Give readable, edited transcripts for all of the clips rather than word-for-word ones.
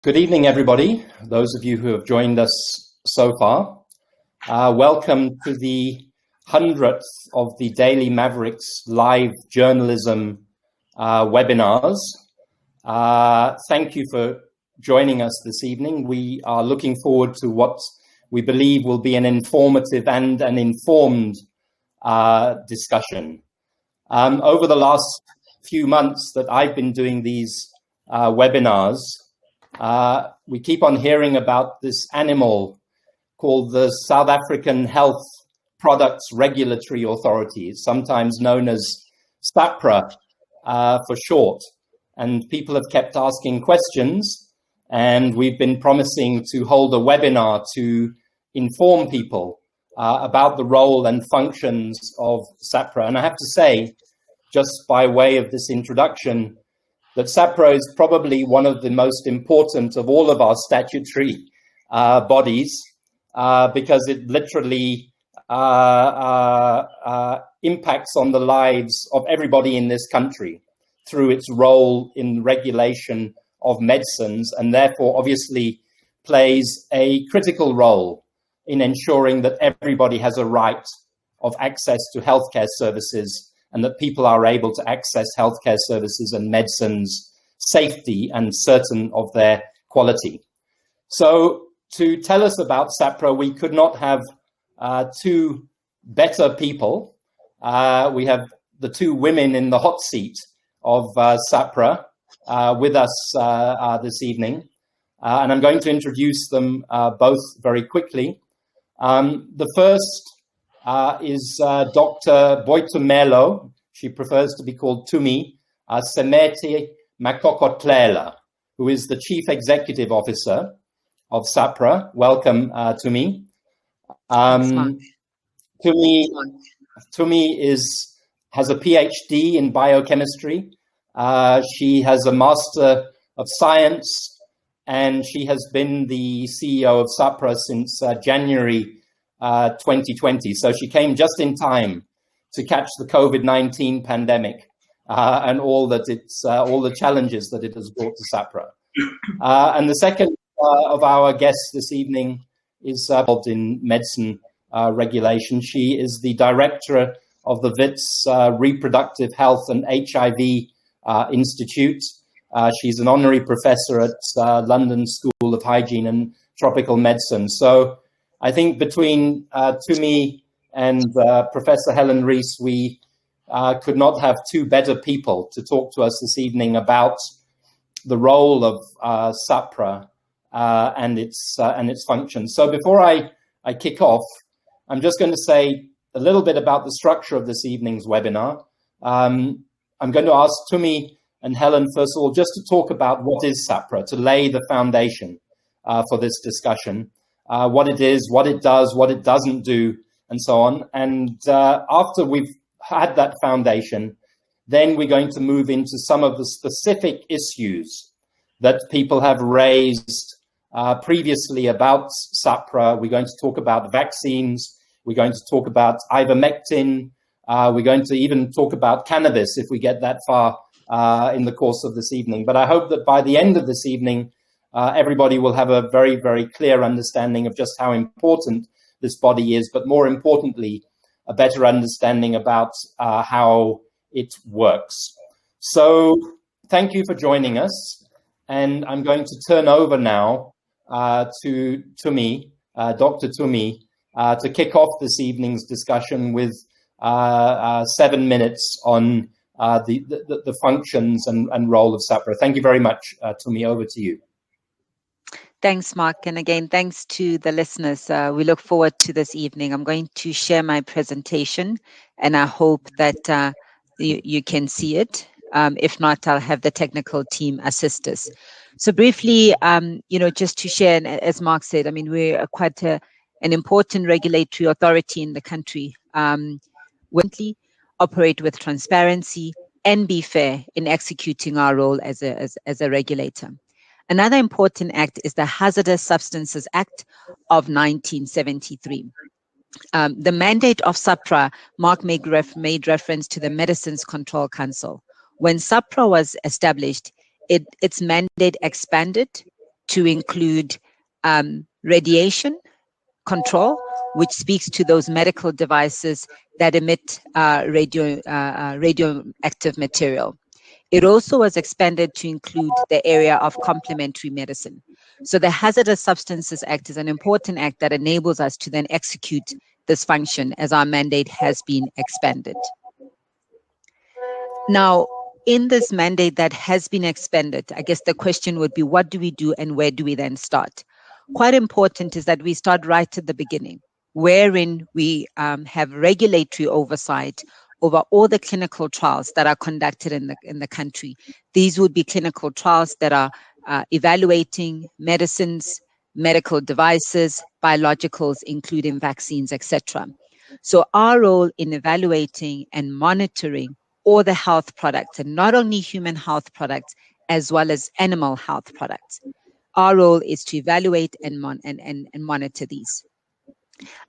Good evening, everybody. Those of you who have joined us so far. Welcome to the 100th of the Daily Mavericks live journalism webinars. Thank you for joining us this evening. We are looking forward to what we believe will be an informative and an informed discussion. Over the last few months that I've been doing these webinars, we keep on hearing about this animal called the South African Health Products Regulatory Authority, sometimes known as SAPHRA for short. And people have kept asking questions, and we've been promising to hold a webinar to inform people about the role and functions of SAPHRA. And I have to say, just by way of this introduction, that SAPHRA is probably one of the most important of all of our statutory bodies because it literally impacts on the lives of everybody in this country through its role in regulation of medicines, and therefore obviously plays a critical role in ensuring that everybody has a right of access to healthcare services and that people are able to access healthcare services and medicines safety and certain of their quality. So to tell us about SAPHRA, we could not have two better people. We have the two women in the hot seat of SAPHRA with us this evening. And I'm going to introduce them both very quickly. The first is Dr. Boitumelo. She prefers to be called Tumi, Semete-Makokotlela, who is the Chief Executive Officer of SAPHRA. Welcome, Tumi. Tumi has a PhD in biochemistry. She has a Master of Science, and she has been the CEO of SAPHRA since January 2020. So she came just in time to catch the COVID-19 pandemic and all the challenges that it has brought to SAPHRA. And the second of our guests this evening is involved in medicine regulation. She is the director of the WITS Reproductive Health and HIV Institute. She's an honorary professor at London School of Hygiene and Tropical Medicine. So I think between Tumi and Professor Helen Rees, we could not have two better people to talk to us this evening about the role of SAPHRA and its functions. So before I kick off, I'm just going to say a little bit about the structure of this evening's webinar. I'm going to ask Tumi and Helen, first of all, just to talk about what is SAPHRA, to lay the foundation for this discussion. What it is, what it does, what it doesn't do, and so on. And after we've had that foundation, then we're going to move into some of the specific issues that people have raised previously about SAPHRA. We're going to talk about vaccines. We're going to talk about Ivermectin. We're going to even talk about cannabis if we get that far in the course of this evening. But I hope that by the end of this evening, everybody will have a very, very clear understanding of just how important this body is, but more importantly, a better understanding about how it works. So thank you for joining us. And I'm going to turn over now to Tumi, Dr. Tumi, to kick off this evening's discussion with 7 minutes on the functions and role of SAPHRA. Thank you very much, Tumi. Over to you. Thanks, Mark. And again, thanks to the listeners. We look forward to this evening. I'm going to share my presentation, and I hope that you can see it. If not, I'll have the technical team assist us. So briefly, just to share, and as Mark said, I mean, we're quite an important regulatory authority in the country. We operate with transparency and be fair in executing our role as a regulator. Another important act is the Hazardous Substances Act of 1973. The mandate of SAPHRA, Mark made reference to the Medicines Control Council. When SAPHRA was established, its mandate expanded to include radiation control, which speaks to those medical devices that emit radioactive material. It also was expanded to include the area of complementary medicine. So the Hazardous Substances Act is an important act that enables us to then execute this function as our mandate has been expanded. Now, in this mandate that has been expanded, I guess the question would be, what do we do and where do we then start? Quite important is that we start right at the beginning, wherein we have regulatory oversight over all the clinical trials that are conducted in the country. These would be clinical trials that are evaluating medicines, medical devices, biologicals, including vaccines, etc. So our role in evaluating and monitoring all the health products, and not only human health products, as well as animal health products. Our role is to evaluate and monitor these.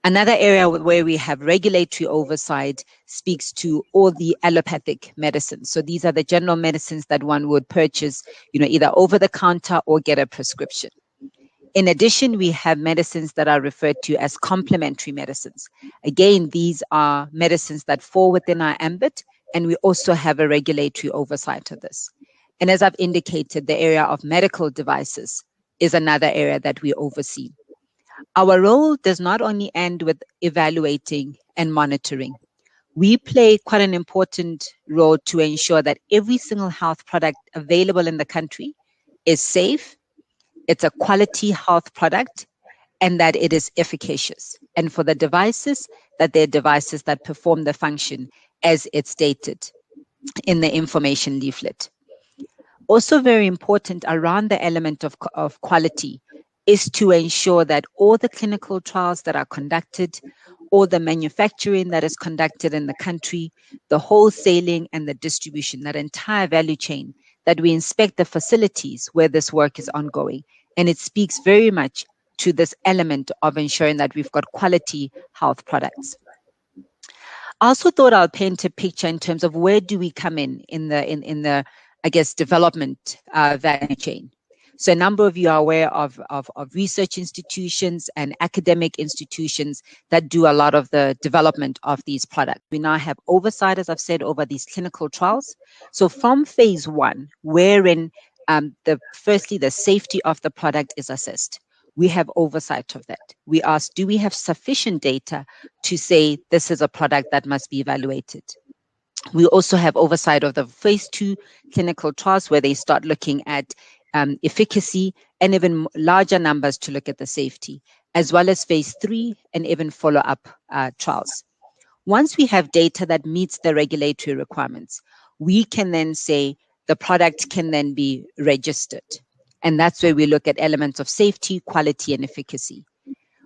Another area where we have regulatory oversight speaks to all the allopathic medicines. So these are the general medicines that one would purchase, either over the counter or get a prescription. In addition, we have medicines that are referred to as complementary medicines. Again, these are medicines that fall within our ambit, and we also have a regulatory oversight of this. And as I've indicated, the area of medical devices is another area that we oversee. Our role does not only end with evaluating and monitoring. We play quite an important role to ensure that every single health product available in the country is safe, it's a quality health product, and that it is efficacious. And for the devices, that they're devices that perform the function as it's stated in the information leaflet. Also very important around the element of quality is to ensure that all the clinical trials that are conducted, all the manufacturing that is conducted in the country, the wholesaling and the distribution, that entire value chain, that we inspect the facilities where this work is ongoing. And it speaks very much to this element of ensuring that we've got quality health products. I also thought I'll paint a picture in terms of where do we come in the I guess, development value chain. So a number of you are aware of research institutions and academic institutions that do a lot of the development of these products. We now have oversight, as I've said, over these clinical trials. So from phase 1, wherein firstly, the safety of the product is assessed. We have oversight of that. We ask, do we have sufficient data to say this is a product that must be evaluated? We also have oversight of the phase 2 clinical trials where they start looking at efficacy and even larger numbers to look at the safety, as well as phase 3 and even follow-up trials. Once we have data that meets the regulatory requirements, we can then say the product can then be registered. And that's where we look at elements of safety, quality, and efficacy.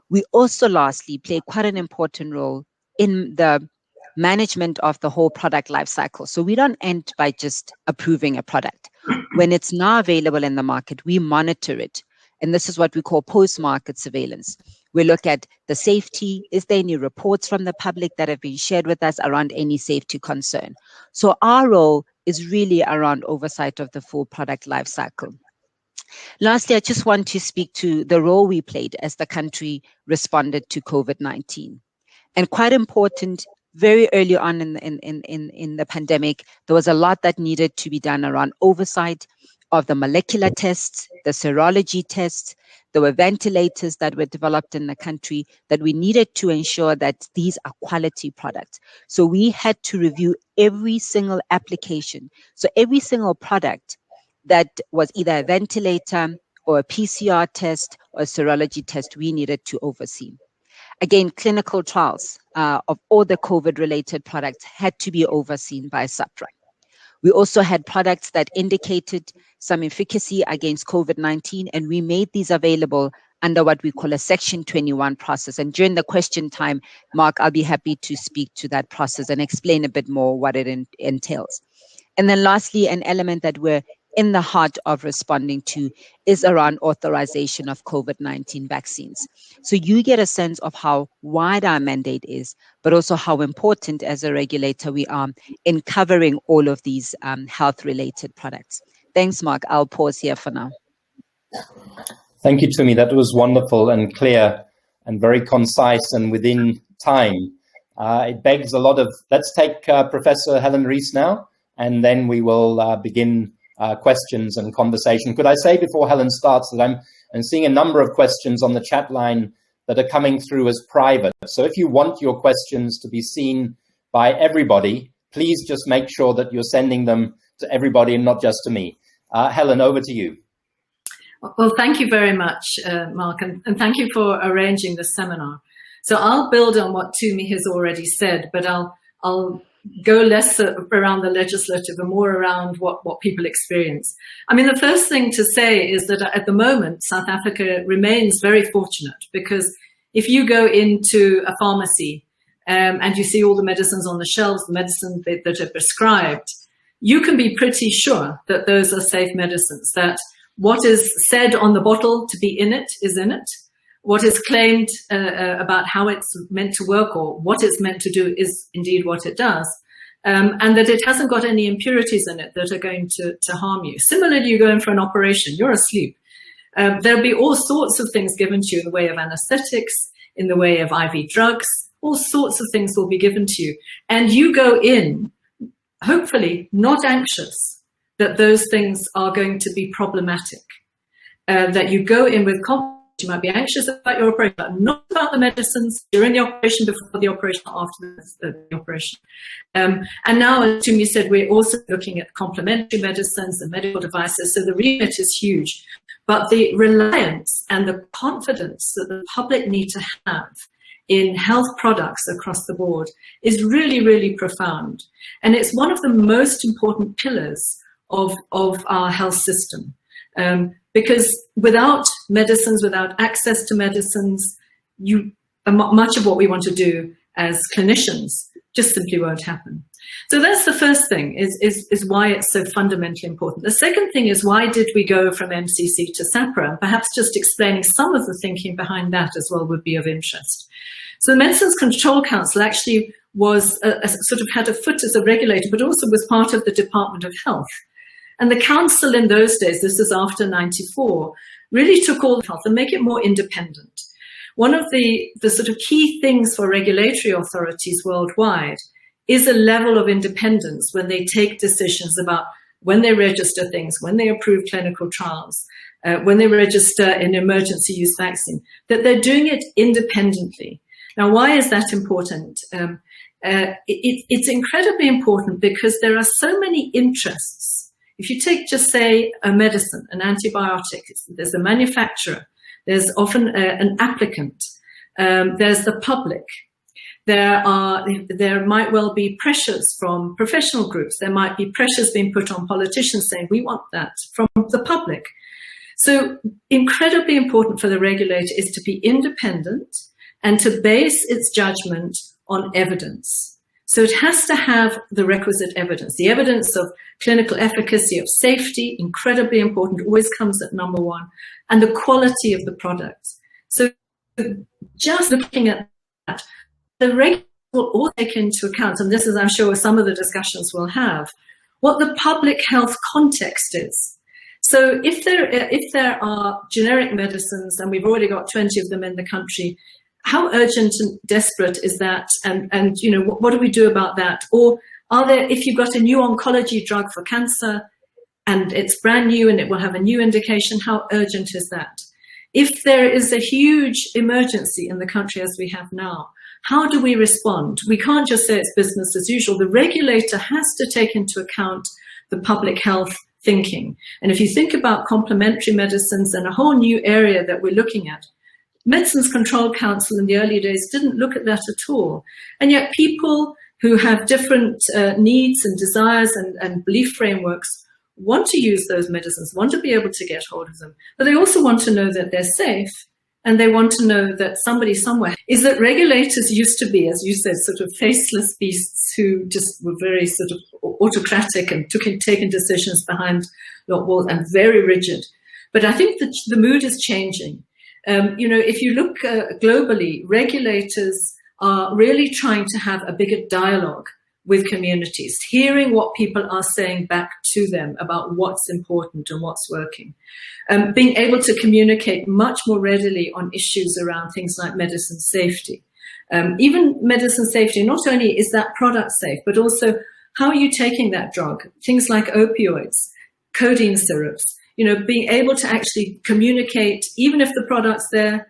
We also, lastly, play quite an important role in the management of the whole product life cycle. So we don't end by just approving a product. When it's now available in the market, we monitor it. And this is what we call post-market surveillance. We look at the safety. Is there any reports from the public that have been shared with us around any safety concern? So our role is really around oversight of the full product life cycle. Lastly, I just want to speak to the role we played as the country responded to COVID-19. And quite important, very early on in the pandemic, there was a lot that needed to be done around oversight of the molecular tests, the serology tests. There were ventilators that were developed in the country that we needed to ensure that these are quality products. So we had to review every single application. So every single product that was either a ventilator or a PCR test or a serology test, we needed to oversee. Again, clinical trials of all the COVID-related products had to be overseen by SAPHRA. We also had products that indicated some efficacy against COVID-19, and we made these available under what we call a Section 21 process. And during the question time, Mark, I'll be happy to speak to that process and explain a bit more what it entails. And then lastly, an element that we're in the heart of responding to is around authorization of COVID-19 vaccines. So you get a sense of how wide our mandate is, but also how important as a regulator we are in covering all of these health-related products. Thanks, Mark. I'll pause here for now. Thank you, Tumi. That was wonderful and clear and very concise and within time. It begs a lot of, let's take Professor Helen Rees now, and then we will begin questions and conversation. Could I say before Helen starts that I'm seeing a number of questions on the chat line that are coming through as private. So if you want your questions to be seen by everybody, please just make sure that you're sending them to everybody and not just to me. Helen, over to you. Well, thank you very much, Mark, and thank you for arranging this seminar. So I'll build on what Tumi has already said, but I'll go less around the legislative and more around what people experience. I mean, the first thing to say is that at the moment, South Africa remains very fortunate, because if you go into a pharmacy and you see all the medicines on the shelves, the medicines that are prescribed, you can be pretty sure that those are safe medicines, that what is said on the bottle to be in it is in it. What is claimed about how it's meant to work or what it's meant to do is indeed what it does. And that it hasn't got any impurities in it that are going to harm you. Similarly, you go in for an operation, you're asleep. There'll be all sorts of things given to you in the way of anesthetics, in the way of IV drugs, all sorts of things will be given to you. And you go in, hopefully not anxious that those things are going to be problematic, that you go in with confidence. You might be anxious about your operation, but not about the medicines during the operation, before the operation, or after the operation. And now, as Tumi said, we're also looking at complementary medicines and medical devices, so the remit is huge. But the reliance and the confidence that the public need to have in health products across the board is really, really profound. And it's one of the most important pillars of our health system. Because without medicines, without access to medicines, much of what we want to do as clinicians just simply won't happen. So that's the first thing, is why it's so fundamentally important. The second thing is, why did we go from MCC to SAPRA? And perhaps just explaining some of the thinking behind that as well would be of interest. So the Medicines Control Council actually was sort of had a foot as a regulator, but also was part of the Department of Health. And the council in those days, this is after 94, really took all the health and make it more independent. One of the sort of key things for regulatory authorities worldwide is a level of independence when they take decisions about when they register things, when they approve clinical trials, when they register an emergency use vaccine, that they're doing it independently. Now, why is that important? It's incredibly important because there are so many interests. If you take, just say, a medicine, an antibiotic, there's a manufacturer, there's often an applicant, there's the public. There might well be pressures from professional groups. There might be pressures being put on politicians saying, we want that, from the public. So incredibly important for the regulator is to be independent and to base its judgment on evidence. So it has to have the requisite evidence. The evidence of clinical efficacy, of safety, incredibly important, always comes at number one, and the quality of the product. So just looking at that, the regulator will all take into account, and this is, I'm sure, some of the discussions we'll have, what the public health context is. So if there are generic medicines, and we've already got 20 of them in the country, how urgent and desperate is that? And you know, what do we do about that? Or are there, if you've got a new oncology drug for cancer and it's brand new and it will have a new indication, how urgent is that? If there is a huge emergency in the country as we have now, how do we respond? We can't just say it's business as usual. The regulator has to take into account the public health thinking. And if you think about complementary medicines and a whole new area that we're looking at, Medicines Control Council in the early days didn't look at that at all. And yet people who have different needs and desires and belief frameworks want to use those medicines, want to be able to get hold of them. But they also want to know that they're safe, and they want to know that somebody somewhere is that regulators used to be, as you said, sort of faceless beasts who just were very sort of autocratic and taking decisions behind walls and very rigid. But I think that the mood is changing. You know, if you look globally, regulators are really trying to have a bigger dialogue with communities, hearing what people are saying back to them about what's important and what's working, being able to communicate much more readily on issues around things like medicine safety. Even medicine safety, not only is that product safe, but also how are you taking that drug? Things like opioids, codeine syrups, being able to actually communicate, even if the product's there,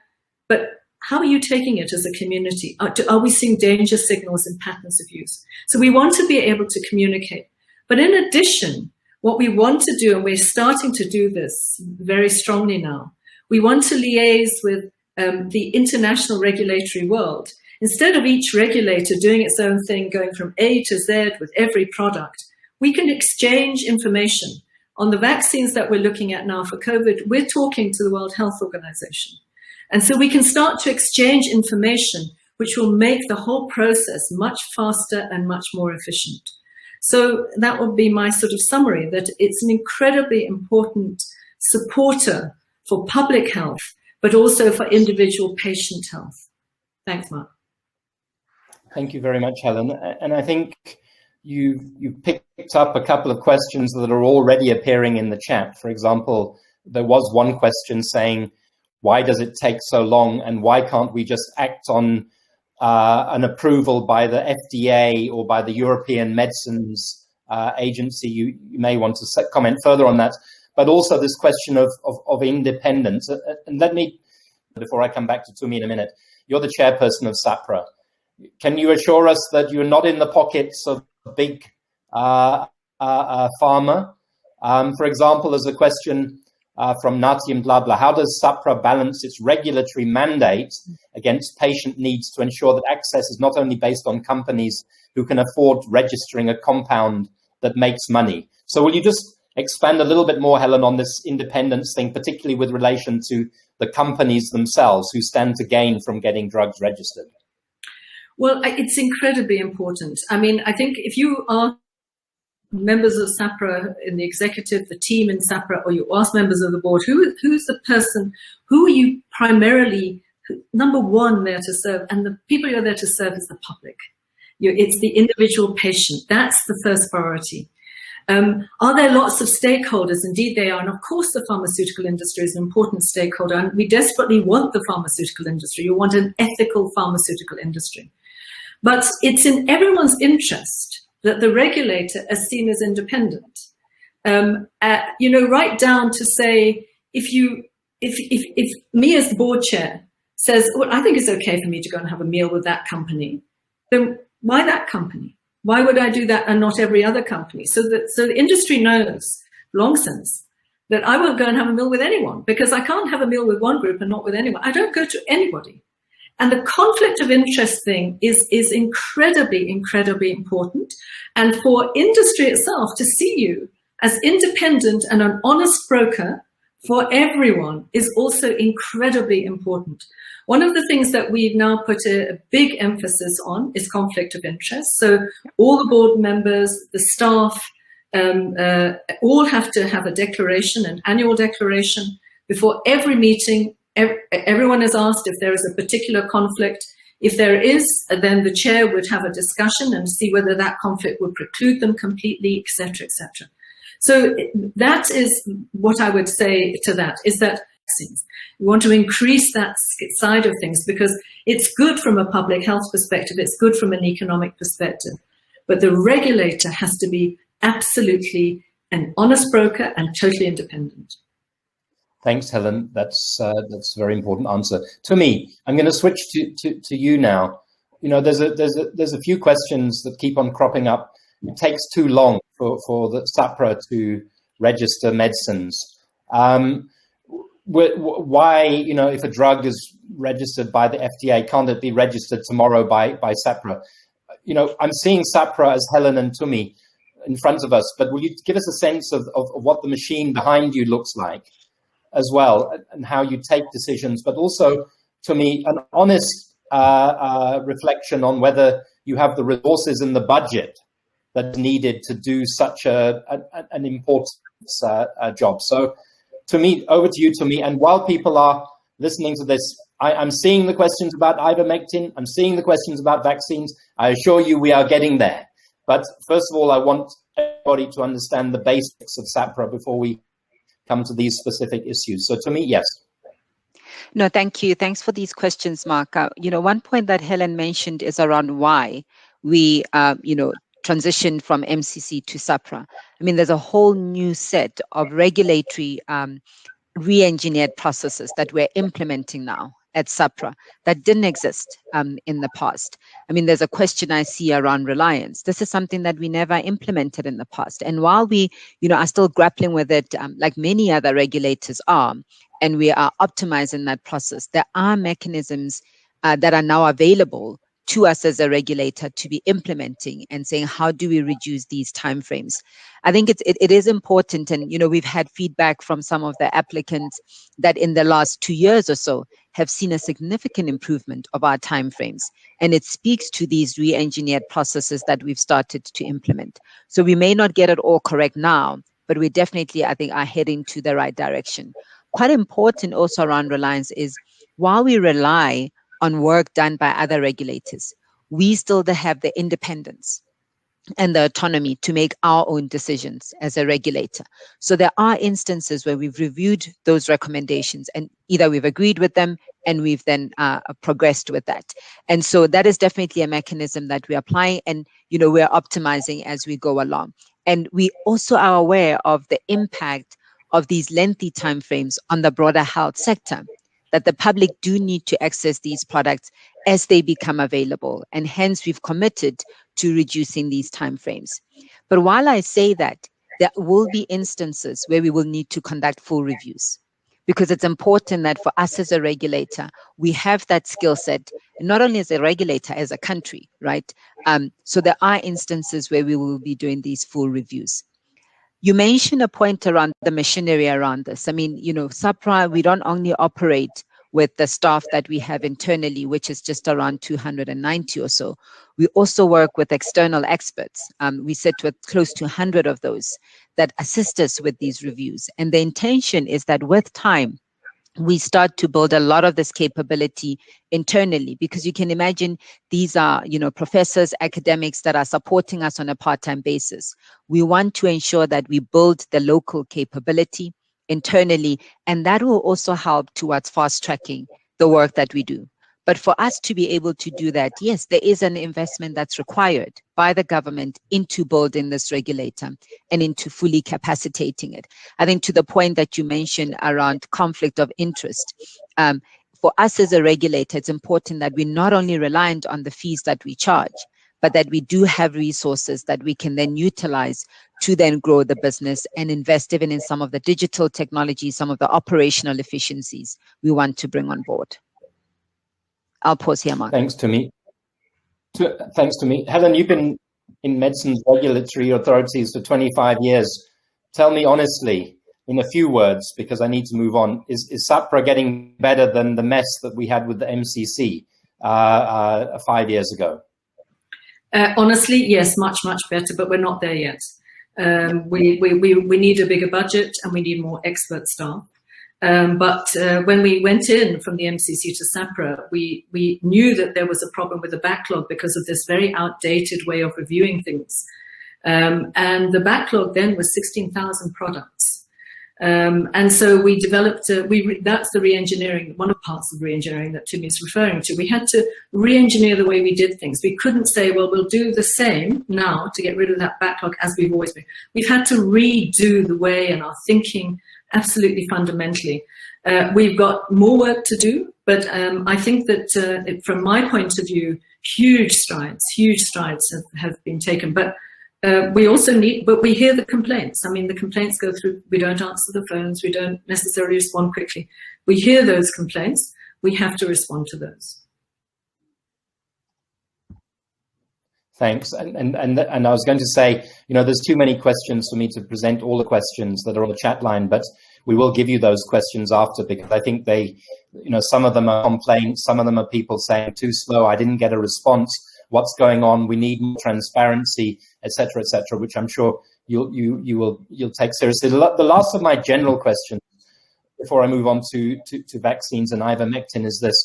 but how are you taking it as a community? Are we seeing danger signals and patterns of use? So we want to be able to communicate. But in addition, what we want to do, and we're starting to do this very strongly now, we want to liaise with the international regulatory world. Instead of each regulator doing its own thing, going from A to Z with every product, we can exchange information. On the vaccines that we're looking at now for COVID, we're talking to the World Health Organization. And so we can start to exchange information, which will make the whole process much faster and much more efficient. So that would be my sort of summary, that it's an incredibly important supporter for public health, but also for individual patient health. Thanks, Mark. Thank you very much, Helen. And I think you picked up a couple of questions that are already appearing in the chat. For example, there was one question saying, why does it take so long, and why can't we just act on an approval by the FDA or by the European Medicines Agency? You may want to comment further on that, but also this question of independence. And let me, before I come back to Tumi in a minute, you're the chairperson of SAPHRA. Can you assure us that you're not in the pockets of big pharma? For example, there's a question from Nati and Blabla. How does SAPHRA balance its regulatory mandate against patient needs to ensure that access is not only based on companies who can afford registering a compound that makes money? So will you just expand a little bit more, Helen, on this independence thing, particularly with relation to the companies themselves who stand to gain from getting drugs registered? Well, it's incredibly important. I mean, I think if you are members of SAPHRA in the executive, the team in SAPHRA, or you ask members of the board, who's the person, who are you primarily, number one, there to serve? And the people you're there to serve is the public. It's the individual patient. That's the first priority. Are there lots of stakeholders? Indeed, they are. And of course, the pharmaceutical industry is an important stakeholder. And we desperately want the pharmaceutical industry. You want an ethical pharmaceutical industry. But it's in everyone's interest that the regulator is seen as independent. Right down to say, if me as the board chair says, well, I think it's okay for me to go and have a meal with that company, then why that company? Why would I do that and not every other company? So the industry knows long since that I won't go and have a meal with anyone, because I can't have a meal with one group and not with anyone. I don't go to anybody. And the conflict of interest thing is incredibly, incredibly important. And for industry itself to see you as independent and an honest broker for everyone is also incredibly important. One of the things that we've now put a big emphasis on is conflict of interest. So all the board members, the staff, all have to have a declaration, an annual declaration before every meeting. Everyone is asked if there is a particular conflict. If there is, then the chair would have a discussion and see whether that conflict would preclude them completely, et cetera, et cetera. So that is what I would say to that, is that we want to increase that side of things because it's good from a public health perspective, it's good from an economic perspective. But the regulator has to be absolutely an honest broker and totally independent. Thanks, Helen. That's a very important answer. Tumi, I'm going to switch to you now. You know, there's a few questions that keep on cropping up. It takes too long for the SAPRA to register medicines. Why, if a drug is registered by the FDA, can't it be registered tomorrow by SAPRA? I'm seeing SAPRA as Helen and Tumi in front of us, but will you give us a sense of what the machine behind you looks like as well, and how you take decisions, but also, Tumi, an honest reflection on whether you have the resources and the budget that's needed to do such an important job. So, over to you, Tumi. And while people are listening to this, I'm seeing the questions about ivermectin. I'm seeing the questions about vaccines. I assure you we are getting there. But first of all, I want everybody to understand the basics of SAPRA before we come to these specific issues. So to me, yes. No, thank you. Thanks for these questions, Mark. One point that Helen mentioned is around why we, transitioned from MCC to SAPRA. I mean, there's a whole new set of regulatory re-engineered processes that we're implementing now at SAPRA that didn't exist in the past. I mean, there's a question I see around reliance. This is something that we never implemented in the past. And while we, are still grappling with it, like many other regulators are, and we are optimizing that process, there are mechanisms that are now available to us as a regulator to be implementing and saying, how do we reduce these timeframes? I think it is important, and we've had feedback from some of the applicants that in the last 2 years or so have seen a significant improvement of our timeframes, and it speaks to these re-engineered processes that we've started to implement. So we may not get it all correct now, but we definitely, I think, are heading to the right direction. Quite important also around reliance is, while we rely on work done by other regulators, we still have the independence and the autonomy to make our own decisions as a regulator. So there are instances where we've reviewed those recommendations and either we've agreed with them and we've then progressed with that. And so that is definitely a mechanism that we're applying, and we're optimizing as we go along. And we also are aware of the impact of these lengthy timeframes on the broader health sector, that the public do need to access these products as they become available. And hence we've committed to reducing these timeframes. But while I say that, there will be instances where we will need to conduct full reviews, because it's important that for us as a regulator, we have that skill set, not only as a regulator, as a country, right? So there are instances where we will be doing these full reviews. You mentioned a point around the machinery around this. I mean, SAPRA, we don't only operate with the staff that we have internally, which is just around 290 or so. We also work with external experts. We sit with close to 100 of those that assist us with these reviews. And the intention is that with time, we start to build a lot of this capability internally, because you can imagine these are, professors, academics that are supporting us on a part-time basis. We want to ensure that we build the local capability internally, and that will also help towards fast-tracking the work that we do. But for us to be able to do that, yes, there is an investment that's required by the government into building this regulator and into fully capacitating it. I think to the point that you mentioned around conflict of interest, for us as a regulator, it's important that we're not only reliant on the fees that we charge, but that we do have resources that we can then utilize to then grow the business and invest even in some of the digital technology, some of the operational efficiencies we want to bring on board. I'll pause here, Mark. Thanks to me. Helen, you've been in medicine's regulatory authorities for 25 years. Tell me honestly, in a few words, because I need to move on, is SAPRA getting better than the mess that we had with the MCC 5 years ago? Honestly, yes, much, much better, but we're not there yet. We need a bigger budget and we need more expert staff. But when we went in from the MCC to SAPRA, we knew that there was a problem with the backlog because of this very outdated way of reviewing things. And the backlog then was 16,000 products. And so we developed, that's the re-engineering, one of the parts of re-engineering that Timmy is referring to. We had to re-engineer the way we did things. We couldn't say, well, we'll do the same now to get rid of that backlog as we've always been. We've had to redo the way and our thinking absolutely fundamentally. We've got more work to do, but I think that from my point of view, huge strides have been taken. But we also need, but we hear the complaints. I mean, the complaints go through, we don't answer the phones, we don't necessarily respond quickly. We hear those complaints, we have to respond to those. Thanks. And I was going to say, there's too many questions for me to present all the questions that are on the chat line, but we will give you those questions after, because I think they, some of them are complaints, some of them are people saying too slow, I didn't get a response, what's going on, we need more transparency, et cetera, which I'm sure you'll take seriously. The last of my general questions before I move on to vaccines and ivermectin is this.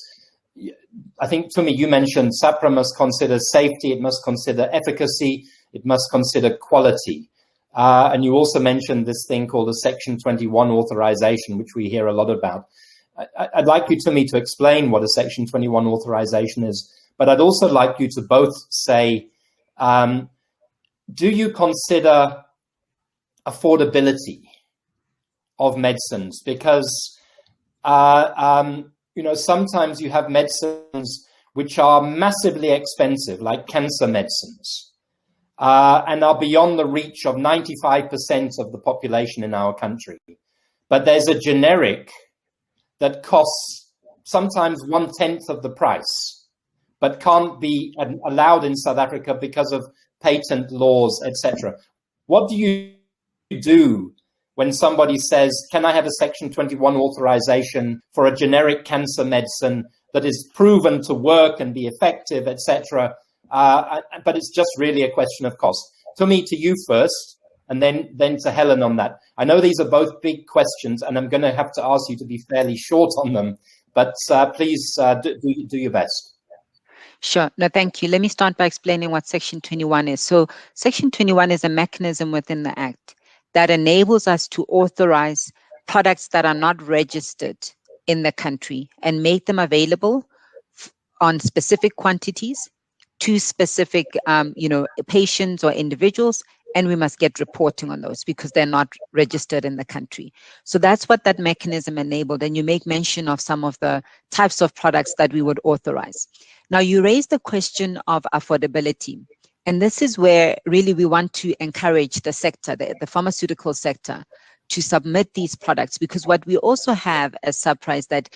I think, Tumi, you mentioned SAPRA must consider safety, it must consider efficacy, it must consider quality. And you also mentioned this thing called a Section 21 authorization, which we hear a lot about. I'd like you, Tumi, to explain what a Section 21 authorization is, but I'd also like you to both say, do you consider affordability of medicines? Because, sometimes you have medicines which are massively expensive, like cancer medicines, and are beyond the reach of 95% of the population in our country. But there's a generic that costs sometimes 1/10 of the price, but can't be allowed in South Africa because of patent laws, etc. What do you do when somebody says, can I have a Section 21 authorization for a generic cancer medicine that is proven to work and be effective, etc., but it's just really a question of cost? To me, to you first, and then to Helen on that. I know these are both big questions, and I'm going to have to ask you to be fairly short on them, but please do your best. Sure. No, thank you. Let me start by explaining what Section 21 is. So Section 21 is a mechanism within the Act that enables us to authorize products that are not registered in the country and make them available on specific quantities to specific, patients or individuals, and we must get reporting on those because they're not registered in the country. So that's what that mechanism enabled, and you make mention of some of the types of products that we would authorize. Now, you raised the question of affordability, and this is where really we want to encourage the sector, the pharmaceutical sector, to submit these products, because what we also have as SAHPRA is that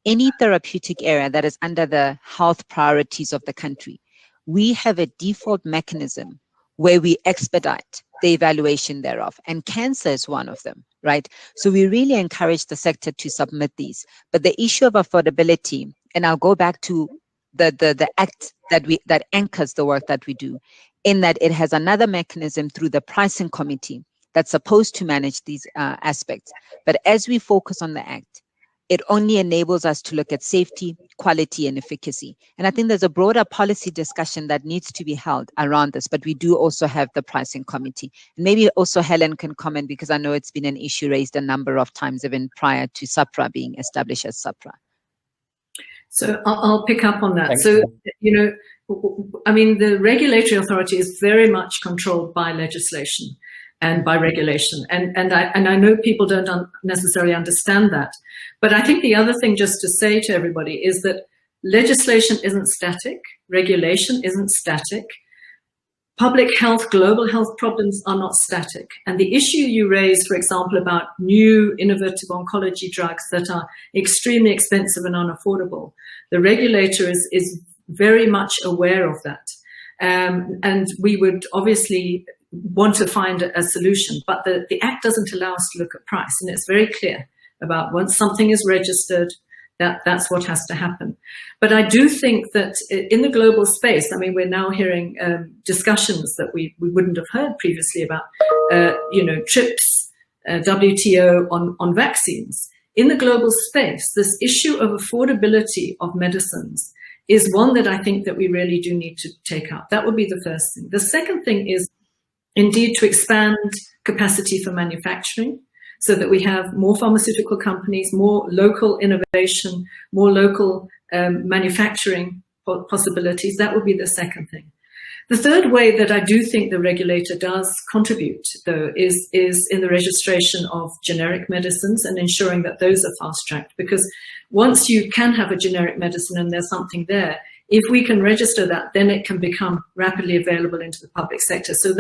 any therapeutic area that is under the health priorities of the country, we have a default mechanism where we expedite the evaluation thereof, and cancer is one of them, right? So we really encourage the sector to submit these. But the issue of affordability, and I'll go back to the act that anchors the work that we do, in that it has another mechanism through the pricing committee that's supposed to manage these aspects. But as we focus on the act, it only enables us to look at safety, quality, and efficacy. And I think there's a broader policy discussion that needs to be held around this, but we do also have the pricing committee. And maybe also Helen can comment, because I know it's been an issue raised a number of times even prior to SAPHRA being established as SAPHRA. So I'll pick up on that. Thanks. So, the regulatory authority is very much controlled by legislation and by regulation. And I know people don't necessarily understand that. But I think the other thing just to say to everybody is that legislation isn't static, regulation isn't static. Public health, global health problems are not static. And the issue you raised, for example, about new innovative oncology drugs that are extremely expensive and unaffordable, the regulator is very much aware of that. And we would obviously want to find a solution, but the Act doesn't allow us to look at price. And it's very clear about once something is registered, that's what has to happen. But I do think that in the global space, we're now hearing discussions that we wouldn't have heard previously about, TRIPS, WTO on vaccines. In the global space, this issue of affordability of medicines is one that I think that we really do need to take up. That would be the first thing. The second thing is indeed to expand capacity for manufacturing, so that we have more pharmaceutical companies, more local innovation, more local manufacturing possibilities. That would be the second thing. The third way that I do think the regulator does contribute, though, is in the registration of generic medicines and ensuring that those are fast-tracked. Because once you can have a generic medicine and there's something there, if we can register that, then it can become rapidly available into the public sector. So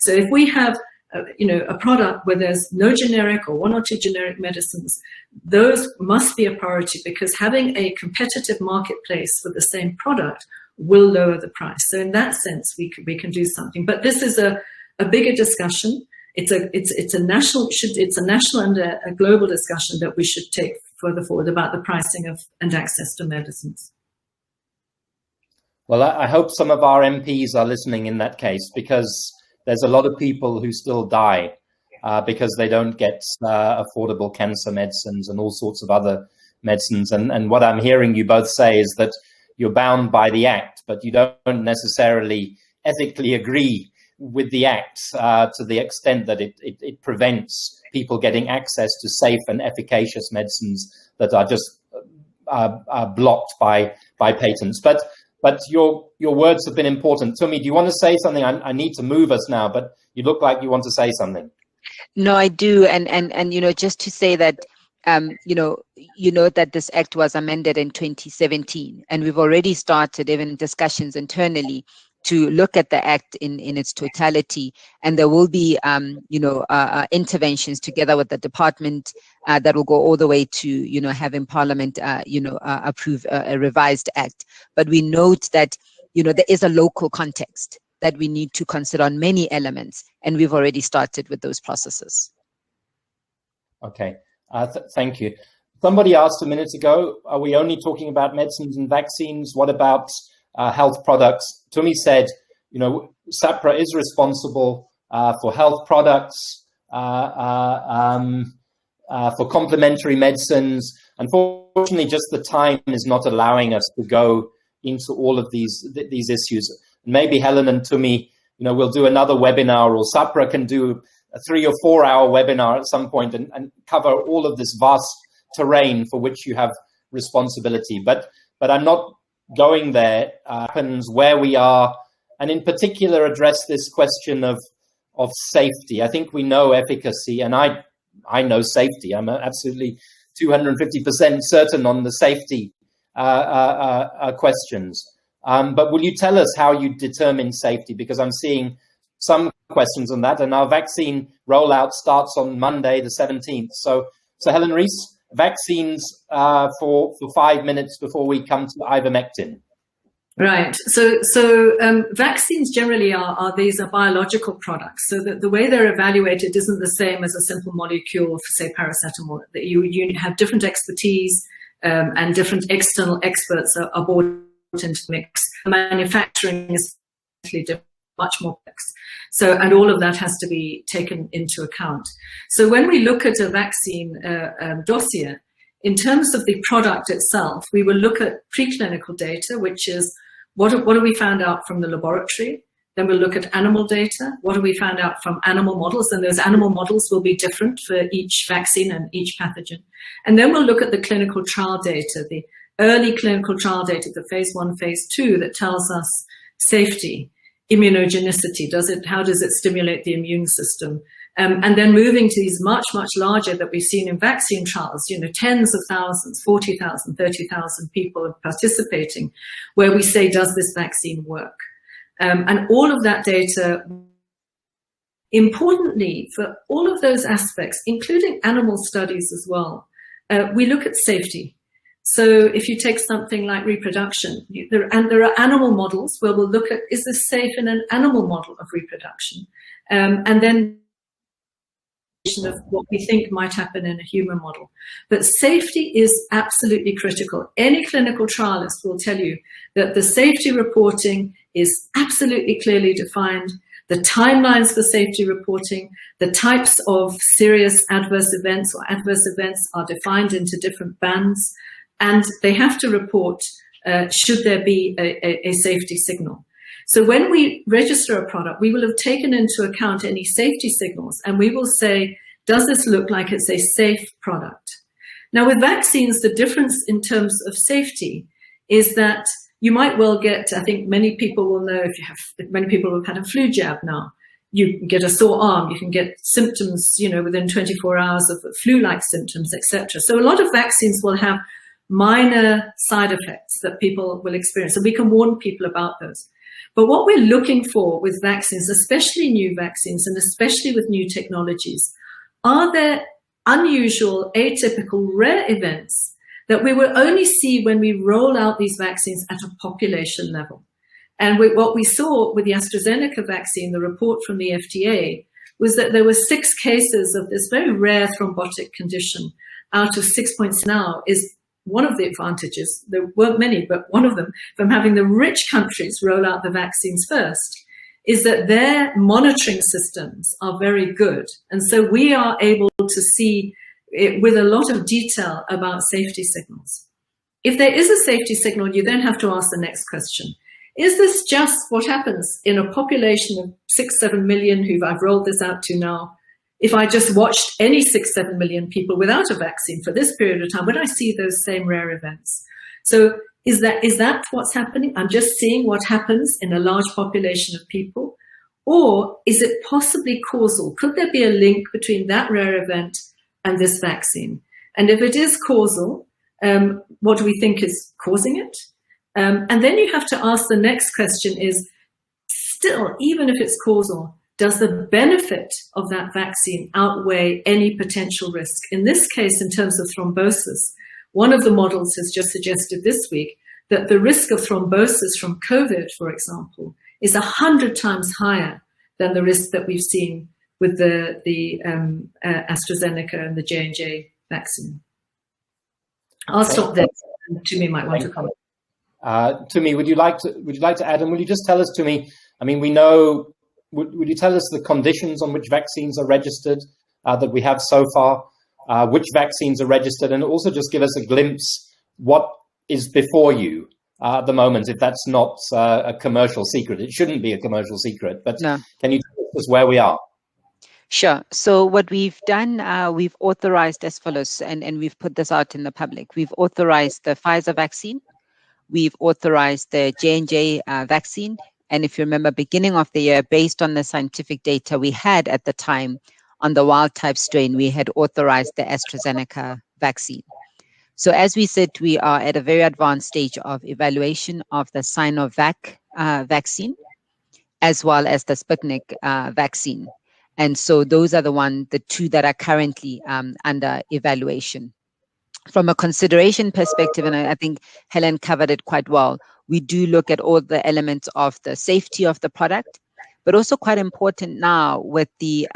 if we have a product where there's no generic or one or two generic medicines, those must be a priority, because having a competitive marketplace for the same product will lower the price. So in that sense, we can do something. But this is a bigger discussion. It's a national and a global discussion that we should take further forward about the pricing of and access to medicines. Well, I hope some of our MPs are listening in that case, because there's a lot of people who still die because they don't get affordable cancer medicines and all sorts of other medicines. And what I'm hearing you both say is that you're bound by the Act, but you don't necessarily ethically agree with the Act to the extent that it prevents people getting access to safe and efficacious medicines that are just blocked by patents. But your words have been important. Tumi, do you want to say something? I need to move us now, but you look like you want to say something. No, I do, and just to say that that this act was amended in 2017, and we've already started even discussions internally to look at the act in its totality, and there will be interventions together with the department that will go all the way to having Parliament approve a revised act. But we note that there is a local context that we need to consider on many elements, and we've already started with those processes. Okay, thank you. Somebody asked a minute ago, are we only talking about medicines and vaccines? What about health products? Tumi said, SAPHRA is responsible for health products, for complementary medicines. Unfortunately, just the time is not allowing us to go into all of these issues. Maybe Helen and Tumi, we'll do another webinar, or SAPHRA can do a 3 or 4 hour webinar at some point and cover all of this vast terrain for which you have responsibility. But I'm not going there. Happens where we are, and in particular address this question of safety. I think we know efficacy, and I know safety. I'm absolutely 250% certain on the safety questions. But will you tell us how you determine safety? Because I'm seeing some questions on that, and our vaccine rollout starts on Monday, the 17th. So Helen, Rees, vaccines for 5 minutes before we come to ivermectin. Right. So vaccines generally these are biological products. So the way they're evaluated isn't the same as a simple molecule for, say, paracetamol. That you have different expertise and different external experts are brought into the mix. Manufacturing is much more complex. So, and all of that has to be taken into account. So when we look at a vaccine dossier, in terms of the product itself, we will look at preclinical data, which is what have we found out from the laboratory. Then we'll look at animal data. What have we found out from animal models? And those animal models will be different for each vaccine and each pathogen. And then we'll look at the clinical trial data, the early clinical trial data, the phase 1, phase 2, that tells us safety, immunogenicity, how does it stimulate the immune system? And then moving to these much, much larger that we've seen in vaccine trials, tens of thousands, 40,000, 30,000 people participating, where we say, does this vaccine work? And all of that data, importantly, for all of those aspects, including animal studies as well, we look at safety. So if you take something like reproduction, there are animal models where we'll look at, is this safe in an animal model of reproduction? And then of what we think might happen in a human model. But safety is absolutely critical. Any clinical trialist will tell you that the safety reporting is absolutely clearly defined, the timelines for safety reporting, the types of serious adverse events or adverse events are defined into different bands, and they have to report should there be a safety signal. So when we register a product, we will have taken into account any safety signals, and we will say, does this look like it's a safe product? Now with vaccines, the difference in terms of safety is that you might well get, I think many people will know, many people have had a flu jab now, you can get a sore arm, you can get symptoms, within 24 hours of flu-like symptoms, etc. So a lot of vaccines will have minor side effects that people will experience, and we can warn people about those. But what we're looking for with vaccines, especially new vaccines and especially with new technologies, are there unusual, atypical, rare events that we will only see when we roll out these vaccines at a population level? And what we saw with the AstraZeneca vaccine, the report from the FDA, was that there were 6 cases of this very rare thrombotic condition out of 6 points. Now is one of the advantages, there weren't many, but one of them, from having the rich countries roll out the vaccines first, is that their monitoring systems are very good. And so we are able to see it with a lot of detail about safety signals. If there is a safety signal, you then have to ask the next question. Is this just what happens in a population of 6-7 million who I've rolled this out to now? If I just watched any 6-7 million people without a vaccine for this period of time, would I see those same rare events? So is that what's happening? I'm just seeing what happens in a large population of people? Or is it possibly causal? Could there be a link between that rare event and this vaccine? And if it is causal, what do we think is causing it? And then you have to ask the next question is, still, even if it's causal, does the benefit of that vaccine outweigh any potential risk? In this case, in terms of thrombosis, one of the models has just suggested this week that the risk of thrombosis from COVID, for example, is 100 times higher than the risk that we've seen with the AstraZeneca and the J&J vaccine. I'll stop there. Tumi might want to comment. Tumi, would you like to add? And will you just tell us, Tumi? I mean, we know. Would you tell us the conditions on which vaccines are registered that we have so far? Which vaccines are registered, and also just give us a glimpse what is before you at the moment, if that's not a commercial secret. It shouldn't be a commercial secret, but no. Can you tell us where we are? Sure. So what we've done, we've authorized as follows, and we've put this out in the public. We've authorized the Pfizer vaccine. We've authorized the J&J vaccine. And if you remember, beginning of the year, based on the scientific data we had at the time on the wild type strain, we had authorized the AstraZeneca vaccine. So as we said, we are at a very advanced stage of evaluation of the Sinovac vaccine, as well as the Sputnik vaccine. And so those are the two that are currently under evaluation. From a consideration perspective, and I think Helen covered it quite well, we do look at all the elements of the safety of the product, but also quite important now with the,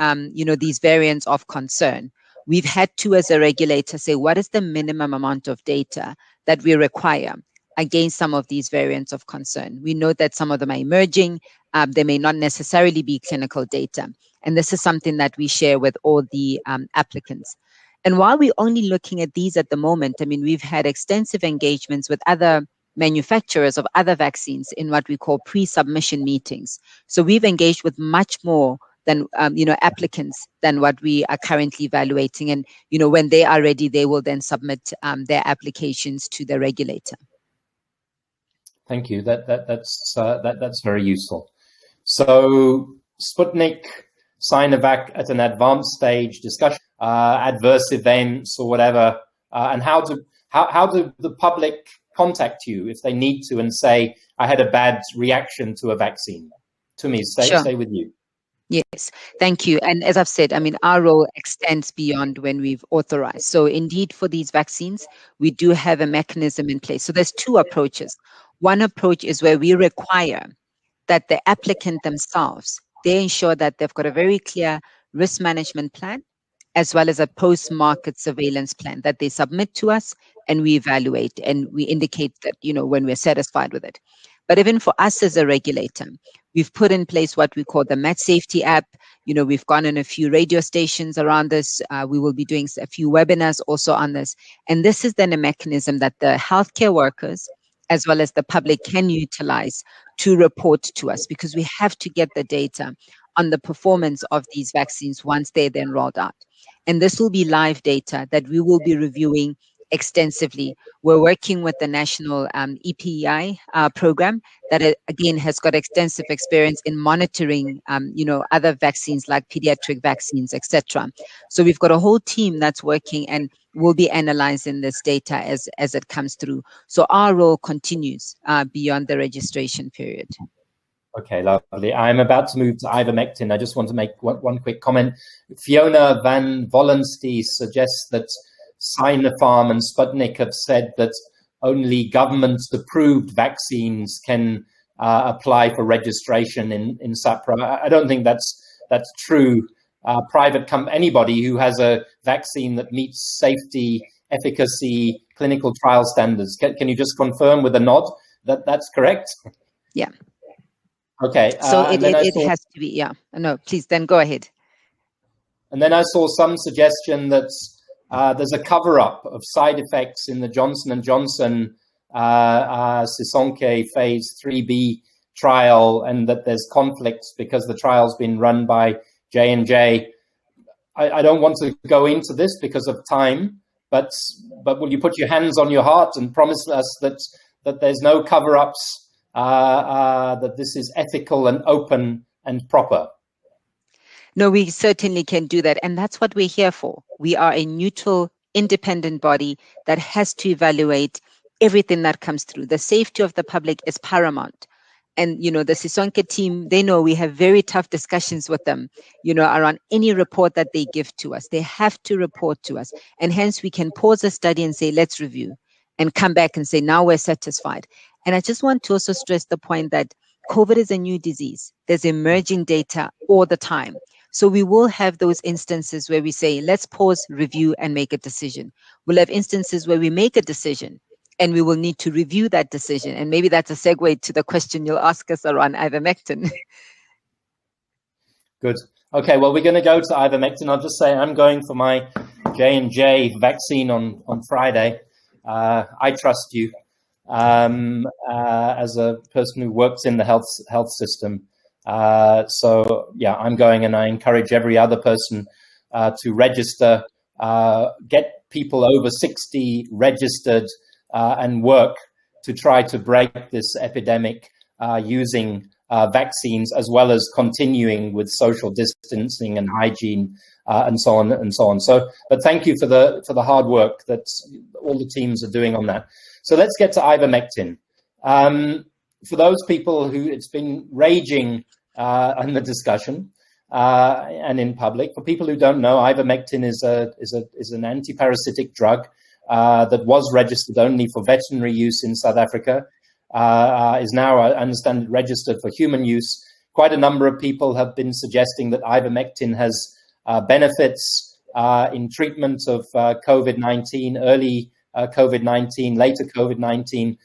these variants of concern. We've had to, as a regulator, say, what is the minimum amount of data that we require against some of these variants of concern? We know that some of them are emerging. They may not necessarily be clinical data. And this is something that we share with all the applicants. And while we're only looking at these at the moment, I mean, we've had extensive engagements with other manufacturers of other vaccines in what we call pre-submission meetings. So we've engaged with much more than, applicants than what we are currently evaluating. And, when they are ready, they will then submit their applications to the regulator. Thank you. That's very useful. So Sputnik, Sinovac at an advanced stage discussion, adverse events or whatever, and how do the public contact you if they need to and say, I had a bad reaction to a vaccine? Tumi, stay with you. Yes, thank you. And as I've said, I mean, our role extends beyond when we've authorized. So indeed, for these vaccines, we do have a mechanism in place. So there's two approaches. One approach is where we require that the applicant themselves, they ensure that they've got a very clear risk management plan, as well as a post-market surveillance plan that they submit to us and we evaluate and we indicate that, when we're satisfied with it. But even for us as a regulator, we've put in place what we call the Med Safety app. We've gone on a few radio stations around this. We will be doing a few webinars also on this. And this is then a mechanism that the healthcare workers, as well as the public, can utilize to report to us, because we have to get the data on the performance of these vaccines once they're then rolled out. And this will be live data that we will be reviewing extensively. We're working with the national EPEI program that, again, has got extensive experience in monitoring, other vaccines like pediatric vaccines, etc. So we've got a whole team that's working and will be analyzing this data as it comes through. So our role continues beyond the registration period. Okay, lovely. I'm about to move to Ivermectin. I just want to make one quick comment. Fiona Van Vollenstein suggests that Sinopharm and Sputnik have said that only government-approved vaccines can apply for registration in SAPHRA. I don't think that's true. Anybody who has a vaccine that meets safety, efficacy, clinical trial standards, can you just confirm with a nod that that's correct? Yeah. Okay. So it has to be, yeah. No, please, then go ahead. And then I saw some suggestion that there's a cover-up of side effects in the Johnson & Johnson Sisonke phase 3B trial and that there's conflicts because the trial's been run by J&J. I don't want to go into this because of time, but will you put your hands on your heart and promise us that there's no cover-ups, that this is ethical and open and proper? No, we certainly can do that. And that's what we're here for. We are a neutral, independent body that has to evaluate everything that comes through. The safety of the public is paramount. And, you know, the Sisonke team, they know we have very tough discussions with them, you know, around any report that they give to us. They have to report to us. And hence we can pause a study and say, let's review, and come back and say, now we're satisfied. And I just want to also stress the point that COVID is a new disease. There's emerging data all the time. So we will have those instances where we say, let's pause, review, and make a decision. We'll have instances where we make a decision and we will need to review that decision. And maybe that's a segue to the question you'll ask us around ivermectin. Good. Okay, well, we're going to go to ivermectin. I'll just say I'm going for my J&J vaccine on Friday. I trust you as a person who works in the health system. So yeah, I'm going, and I encourage every other person to register, get people over 60 registered, and work to try to break this epidemic using vaccines, as well as continuing with social distancing and hygiene, and so on and so on. So, but thank you for the hard work that all the teams are doing on that. So let's get to ivermectin. For those people who it's been raging in the discussion and in public, for people who don't know, ivermectin is an antiparasitic drug that was registered only for veterinary use in South Africa, is now, I understand, registered for human use. Quite a number of people have been suggesting that ivermectin has benefits in treatment of COVID-19, early COVID-19, later COVID-19.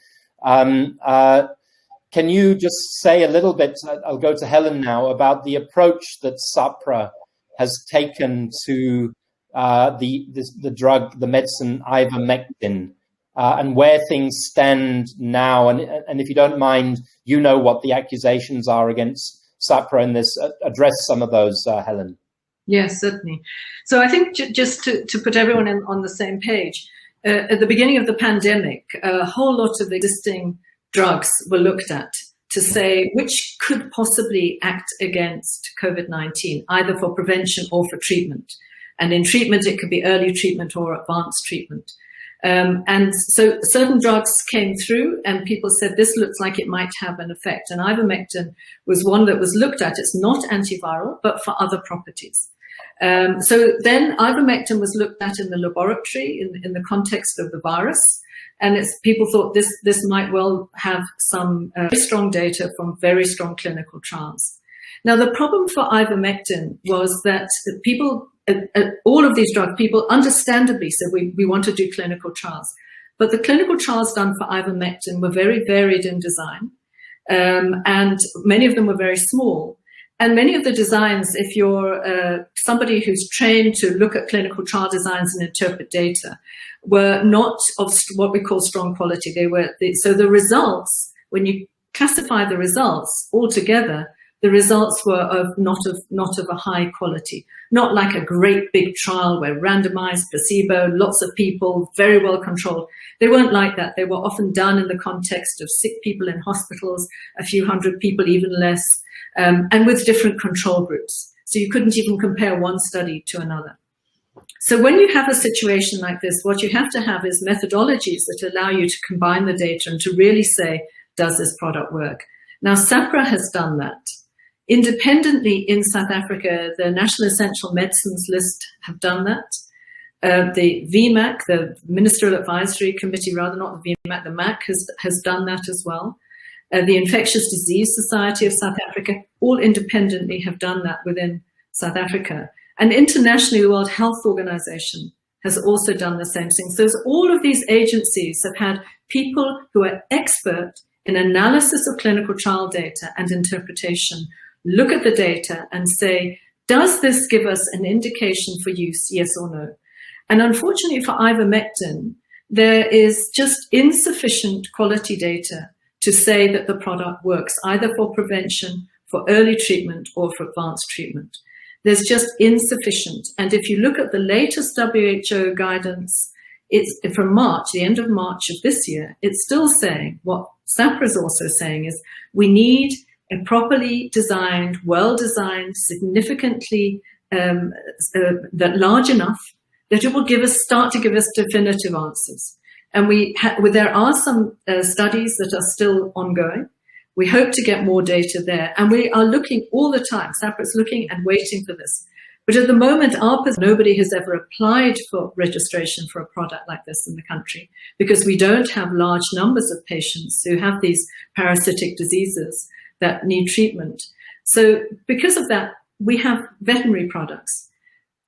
Can you just say a little bit, I'll go to Helen now, about the approach that SAPHRA has taken to the drug, the medicine ivermectin, and where things stand now? And if you don't mind, you know what the accusations are against SAPHRA in this. Address some of those, Helen. Yes, certainly. So I think just to put everyone on the same page, at the beginning of the pandemic, a whole lot of existing drugs were looked at to say which could possibly act against COVID-19, either for prevention or for treatment. And in treatment, it could be early treatment or advanced treatment. And so certain drugs came through and people said, this looks like it might have an effect. And ivermectin was one that was looked at. It's not antiviral, but for other properties. So then ivermectin was looked at in the laboratory in the context of the virus. And people thought this might well have some very strong data from very strong clinical trials. Now, the problem for ivermectin was that people, all of these drugs, people understandably said, we want to do clinical trials. But the clinical trials done for ivermectin were very varied in design, and many of them were very small. And many of the designs, if you're somebody who's trained to look at clinical trial designs and interpret data, were not of what we call strong quality. So the results, when you classify the results altogether, the results were not of a high quality, not like a great big trial where randomized, placebo, lots of people, very well controlled. They weren't like that. They were often done in the context of sick people in hospitals, a few hundred people, even less, and with different control groups. So you couldn't even compare one study to another. So when you have a situation like this, what you have to have is methodologies that allow you to combine the data and to really say, does this product work? Now, SAPHRA has done that. Independently in South Africa, the National Essential Medicines List have done that. The VMAC, the Ministerial Advisory Committee, rather not the VMAC, the MAC has done that as well. The Infectious Disease Society of South Africa, all independently have done that within South Africa. And internationally, the World Health Organization has also done the same thing. So all of these agencies have had people who are expert in analysis of clinical trial data and interpretation, look at the data and say, does this give us an indication for use, yes or no? And unfortunately for ivermectin, there is just insufficient quality data to say that the product works, either for prevention, for early treatment, or for advanced treatment. There's just insufficient. And if you look at the latest WHO guidance, it's from March, the end of March of this year, it's still saying, what SAPRA is also saying is, we need a properly designed, well-designed, significantly that large enough that it will start to give us definitive answers. And there are some studies that are still ongoing. We hope to get more data there, and we are looking all the time. SAPRA is looking and waiting for this. But at the moment, nobody has ever applied for registration for a product like this in the country, because we don't have large numbers of patients who have these parasitic diseases that need treatment. So because of that, we have veterinary products.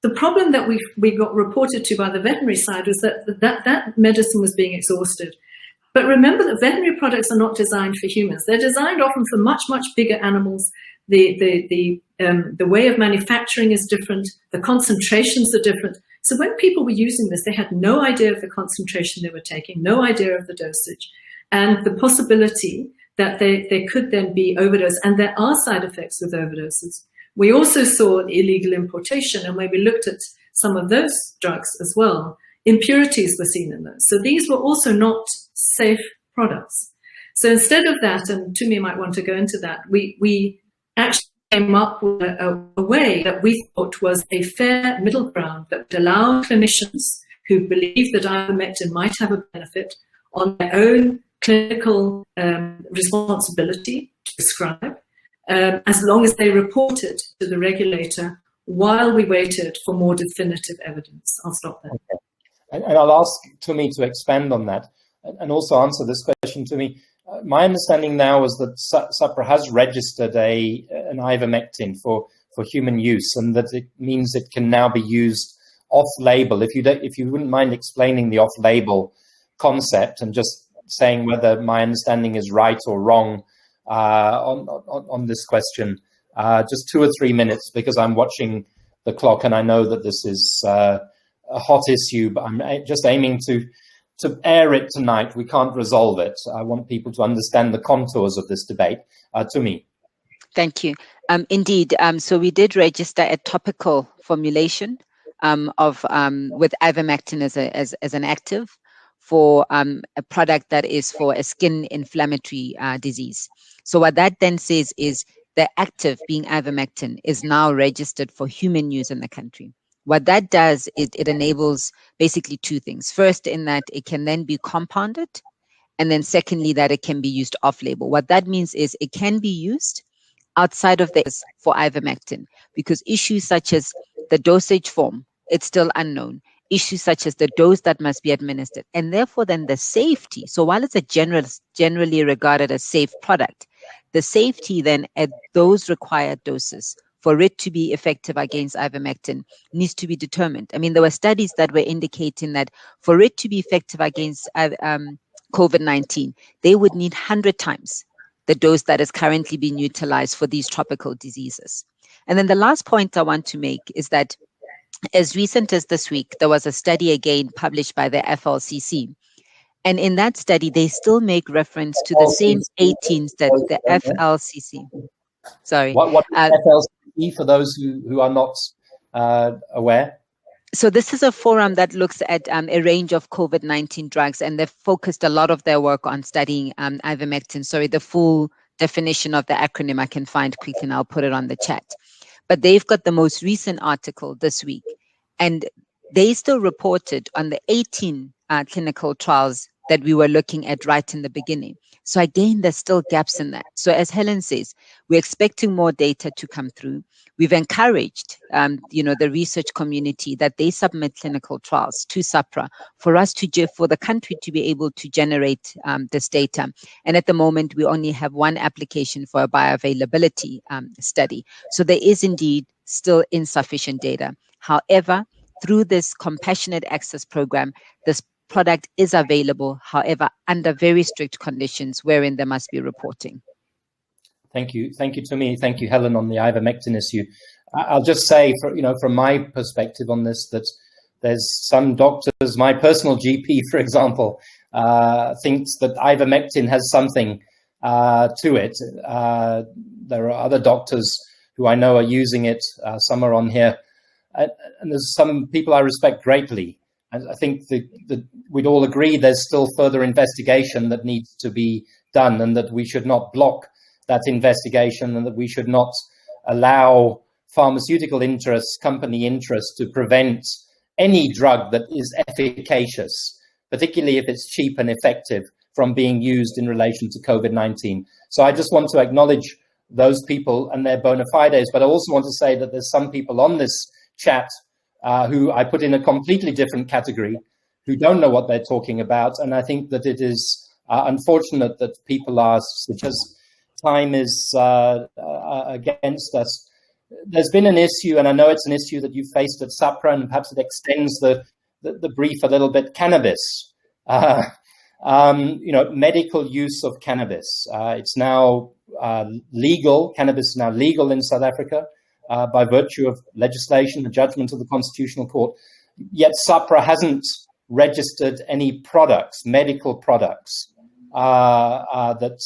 The problem that we got reported to by the veterinary side was that medicine was being exhausted. But remember that veterinary products are not designed for humans. They're designed often for much, much bigger animals. The way of manufacturing is different. The concentrations are different. So when people were using this, they had no idea of the concentration they were taking, no idea of the dosage, and the possibility that they could then be overdosed. And there are side effects with overdoses. We also saw illegal importation, and when we looked at some of those drugs as well, impurities were seen in those. So these were also not safe products. So instead of that, and Tumi might want to go into that, we actually came up with a way that we thought was a fair middle ground that would allow clinicians who believe that ivermectin might have a benefit on their own clinical responsibility to prescribe, as long as they reported to the regulator while we waited for more definitive evidence. I'll stop there. Okay. And I'll ask Tumi to expand on that and also answer this question to me. My understanding now is that SAPRA has registered an ivermectin for human use, and that it means it can now be used off-label. If you wouldn't mind explaining the off-label concept and just saying whether my understanding is right or wrong on this question, just 2 or 3 minutes, because I'm watching the clock and I know that this is a hot issue, but I'm just aiming to air it tonight. We can't resolve it. I want people to understand the contours of this debate. To me. Thank you. Indeed. So we did register a topical formulation with ivermectin as an active for a product that is for a skin inflammatory disease. So what that then says is the active, being ivermectin, is now registered for human use in the country. What that does, it enables basically two things. First, in that it can then be compounded, and then secondly, that it can be used off-label. What that means is it can be used outside of this for ivermectin, because issues such as the dosage form, it's still unknown. Issues such as the dose that must be administered, and therefore then the safety. So while it's a generally regarded as safe product, the safety then at those required doses for it to be effective against ivermectin needs to be determined. I mean, there were studies that were indicating that for it to be effective against COVID-19, they would need 100 times the dose that is currently being utilized for these tropical diseases. And then the last point I want to make is that as recent as this week, there was a study again published by the FLCC. And in that study, they still make reference to the same 18s that the FLCC. Sorry. What is FLCC for those who are not aware? So this is a forum that looks at a range of COVID-19 drugs, and they've focused a lot of their work on studying ivermectin. Sorry, the full definition of the acronym I can find quickly, and I'll put it on the chat. But they've got the most recent article this week, and they still reported on the 18 clinical trials that we were looking at right in the beginning. So again, there's still gaps in that. So as Helen says, we're expecting more data to come through. We've encouraged, the research community that they submit clinical trials to SAPRA for us for the country to be able to generate this data. And at the moment, we only have one application for a bioavailability study. So there is indeed still insufficient data. However, through this compassionate access program, this product is available, however, under very strict conditions wherein there must be reporting. Thank you, Tumi. Thank you, Helen, on the ivermectin issue. I'll just say, from my perspective on this, that there's some doctors, my personal GP, for example, thinks that ivermectin has something to it. There are other doctors who I know are using it. Some are on here. And there's some people I respect greatly. And I think that we'd all agree there's still further investigation that needs to be done, and that we should not block that investigation, and that we should not allow pharmaceutical interests, company interests, to prevent any drug that is efficacious, particularly if it's cheap and effective, from being used in relation to COVID-19. So I just want to acknowledge those people and their bona fides, but I also want to say that there's some people on this chat who I put in a completely different category, who don't know what they're talking about. And I think that it is unfortunate that people are, such as time is against us. There's been an issue, and I know it's an issue that you faced at SAPRA, and perhaps it extends the brief a little bit. Cannabis, medical use of cannabis. It's now legal. Cannabis is now legal in South Africa by virtue of legislation, the judgment of the Constitutional Court. Yet SAPRA hasn't registered any products, medical products, that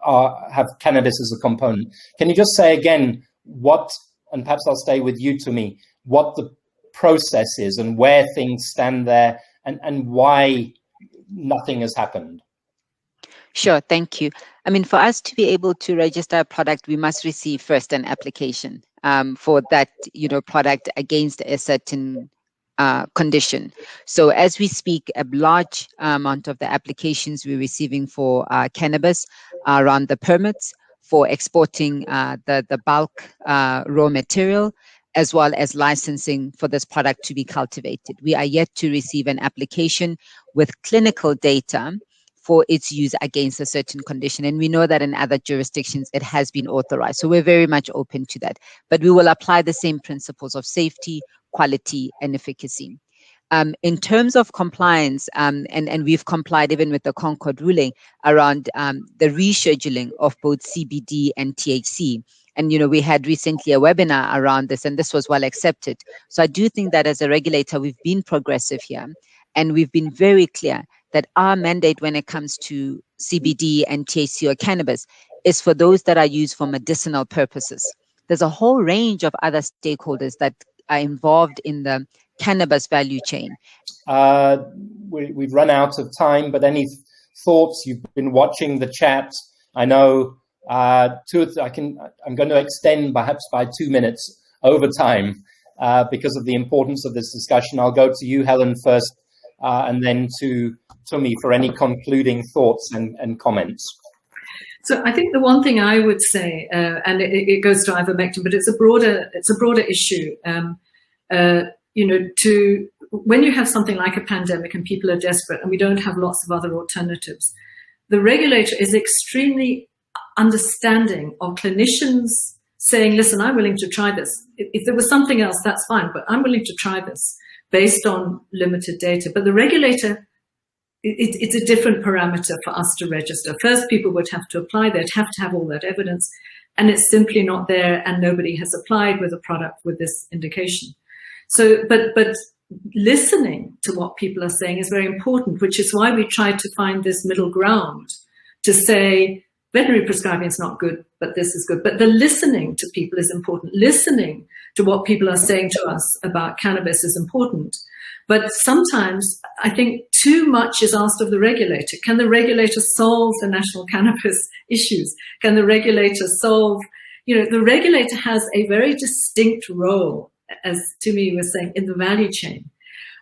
have cannabis as a component. Can you just say again what, and perhaps I'll stay with you, to me, what the process is and where things stand there, and why nothing has happened? Sure, thank you. I mean, for us to be able to register a product, we must receive first an application for that, product against a certain condition. So as we speak, a large amount of the applications we're receiving for cannabis are around the permits for exporting the bulk raw material, as well as licensing for this product to be cultivated. We are yet to receive an application with clinical data for its use against a certain condition. And we know that in other jurisdictions, it has been authorized. So we're very much open to that. But we will apply the same principles of safety, quality, and efficacy. In terms of compliance, and we've complied even with the Concord ruling around the rescheduling of both CBD and THC. And, we had recently a webinar around this, and this was well accepted. So I do think that as a regulator, we've been progressive here, and we've been very clear that our mandate when it comes to CBD and THC or cannabis is for those that are used for medicinal purposes. There's a whole range of other stakeholders that are involved in the cannabis value chain. We've run out of time, but any thoughts? You've been watching the chat. I know I'm going to extend perhaps by 2 minutes over time because of the importance of this discussion. I'll go to you, Helen, first, and then to me for any concluding thoughts and comments. So I think the one thing I would say, and it goes to ivermectin, but it's a broader issue. When you have something like a pandemic and people are desperate and we don't have lots of other alternatives, the regulator is extremely understanding of clinicians saying, listen, I'm willing to try this. If there was something else, that's fine, but I'm willing to try this based on limited data. But the regulator, it's a different parameter for us to register. First, people would have to apply. They'd have to have all that evidence, and it's simply not there, and nobody has applied with a product with this indication. So, but listening to what people are saying is very important, which is why we tried to find this middle ground to say veterinary prescribing is not good, but this is good. But the listening to people is important. Listening to what people are saying to us about cannabis is important. But sometimes I think too much is asked of the regulator. Can the regulator solve the national cannabis issues? Can the regulator solve, the regulator has a very distinct role, as Tumi was saying, in the value chain.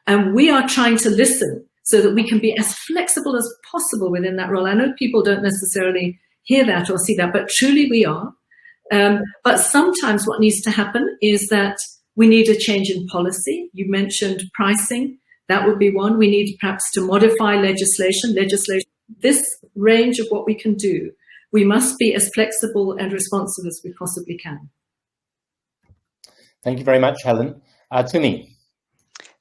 And we are trying to listen so that we can be as flexible as possible within that role. I know people don't necessarily hear that or see that, but truly we are. But sometimes what needs to happen is that we need a change in policy. You mentioned pricing. That would be one. We need perhaps to modify legislation. This range of what we can do, we must be as flexible and responsive as we possibly can. Thank you very much, Helen. Tumi.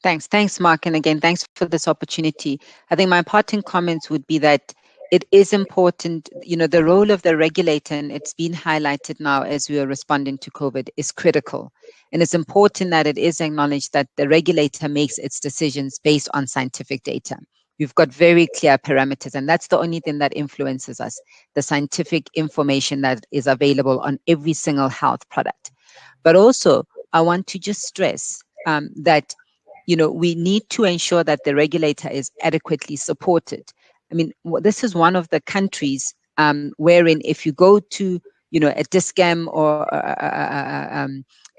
Thanks, Mark. And again, thanks for this opportunity. I think my parting comments would be that it is important, the role of the regulator, and it's been highlighted now as we are responding to COVID, is critical. And it's important that it is acknowledged that the regulator makes its decisions based on scientific data. We've got very clear parameters, and that's the only thing that influences us, the scientific information that is available on every single health product. But also, I want to just stress that, we need to ensure that the regulator is adequately supported. I mean, this is one of the countries wherein if you go to, a discam or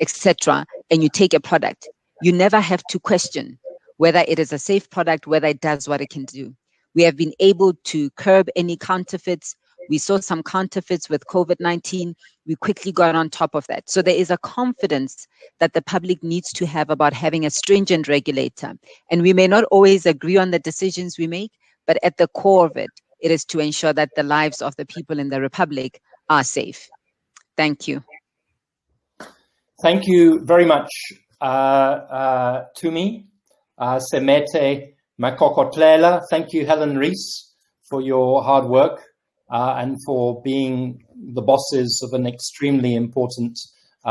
etc., and you take a product, you never have to question whether it is a safe product, whether it does what it can do. We have been able to curb any counterfeits. We saw some counterfeits with COVID-19. We quickly got on top of that. So there is a confidence that the public needs to have about having a stringent regulator. And we may not always agree on the decisions we make, but at the core of it, it is to ensure that the lives of the people in the Republic are safe. Thank you. Thank you very much, Tumi. Semete-Makokotlela. Thank you, Helen Rees, for your hard work and for being the bosses of an extremely important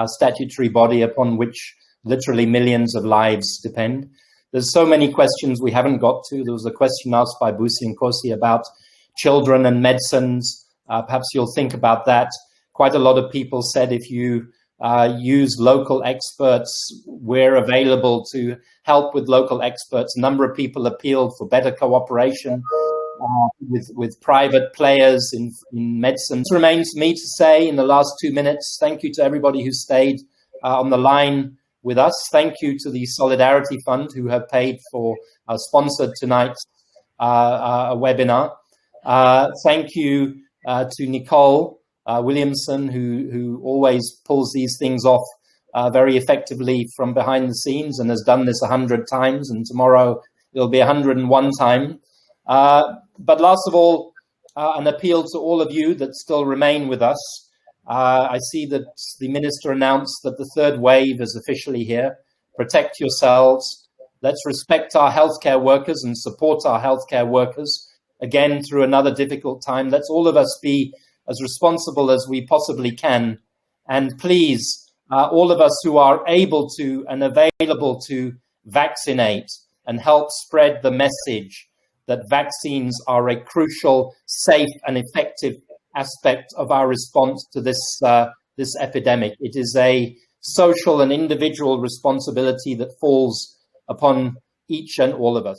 statutory body upon which literally millions of lives depend. There's so many questions we haven't got to. There was a question asked by Busi Nkosi about children and medicines. Perhaps you'll think about that. Quite a lot of people said if you use local experts, we're available to help with local experts. A number of people appealed for better cooperation with private players in medicine. It remains me to say in the last 2 minutes, thank you to everybody who stayed on the line with us. Thank you to the Solidarity Fund who have paid for sponsored tonight's webinar. Thank you to Nicole Williamson, who always pulls these things off very effectively from behind the scenes and has done this 100 times, and tomorrow it'll be 101 time. But last of all, an appeal to all of you that still remain with us. I see that the minister announced that the third wave is officially here. Protect yourselves. Let's respect our healthcare workers and support our healthcare workers. Again, through another difficult time, let's all of us be as responsible as we possibly can. And please, all of us who are able to and available to vaccinate and help spread the message that vaccines are a crucial, safe and effective aspect of our response to this epidemic. It is a social and individual responsibility that falls upon each and all of us.